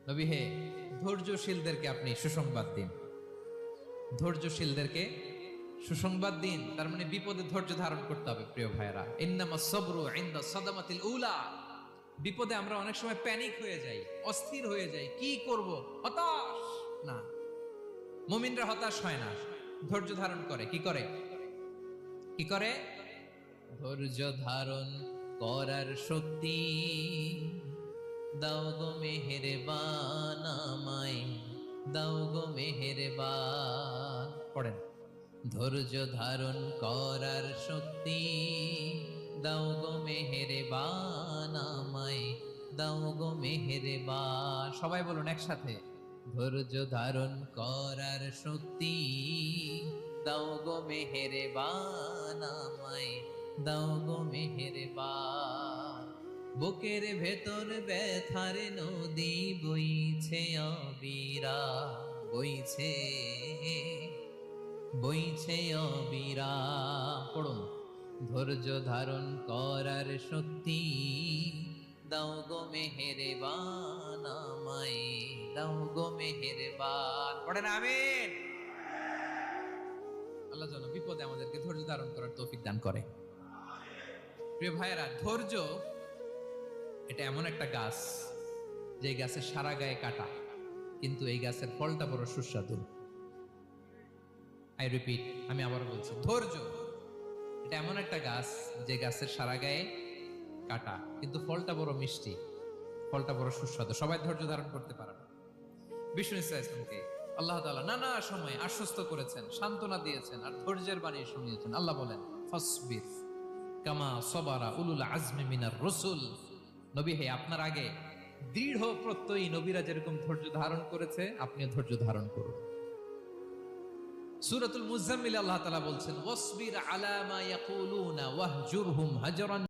নবী হে, ধৈর্যশীলদেরকে আপনি সুসংবাদ দিন। ধৈর্যশীলদেরকে সুসংবাদ দিন, তার মানে বিপদে ধৈর্য ধারণ করতে হবে। প্রিয় ভাইয়েরা, ইন্নামাস সাবরু ইনদা সাদামাতিল উলা। বিপদে আমরা অনেক সময় প্যানিক হয়ে যাই, অস্থির হয়ে যাই, কি করব, হতাশ। না, মুমিনরা হতাশ হয় না, ধৈর্য ধারণ করে। কি করে? কি করে? ধৈর্য ধারণ করার শক্তি দাও গো মেহেরবান আমায়, দাও গো মেহেরবান। পড়েন, ধৈর্য ধারণ করার শক্তি দাও গো মেহেরবান আমায়, দাও গো মেহেরবান। সবাই বলুন একসাথে, ধৈর্য ধারণ করার শক্তি দাও গো মেহেরবান আমায়, দাও গো মেহেরবান। বুকের ভেতর ব্যথার নদী বইছে অবিরা, বইছে বইছে অবিরাম। পড়ুন, ধৈর্য ধারণ করার শক্তি দাও গো মেহেরবান আমায়, দাও গো মেহেরবান। পড়েন আমিন। আল্লাহ যেন বিপদে আমাদেরকে ধৈর্য ধারণ করার তৌফিক দান করে। প্রিয় ভাইয়েরা, ধৈর্য এটা এমন একটা গাছ, যে গাছের সারা গায়ে কাটা, কিন্তু এই গাছের ফলটা বড় সুস্বাদু। আই রিপিট, আমি আবার বলছি, ধৈর্য এটা এমন একটা গাছ, যে গাছের সারা গায়ে কাটা, কিন্তু ফলটা বড় মিষ্টি, ফলটা বড় সুস্বাদু। সবাই ধৈর্য ধারণ করতে পারে না। বিষ্ণু ইসলামকে আল্লাহ তাআলা নানা সময় আশ্বস্ত করেছেন, সান্ত্বনা দিয়েছেন, আর ধৈর্যের বাণী শুনিয়েছেন। আল্লাহ বলেন, ফাসবির কামা সাবারা উলুল আজমি মিনার রাসূল। নবী হে, আপনার আগে দৃঢ় প্রত্যয়ী নবীরা যেরকম ধৈর্য ধারণ করেছে, আপনিও ধৈর্য ধারণ করুন। সূরাতুল মুজাম্মিল আল্লাহ তাআলা বলছেন, ওয়াসবির আলা মা ইয়াকুলুনা ওয়াহজুরহুম হাজরান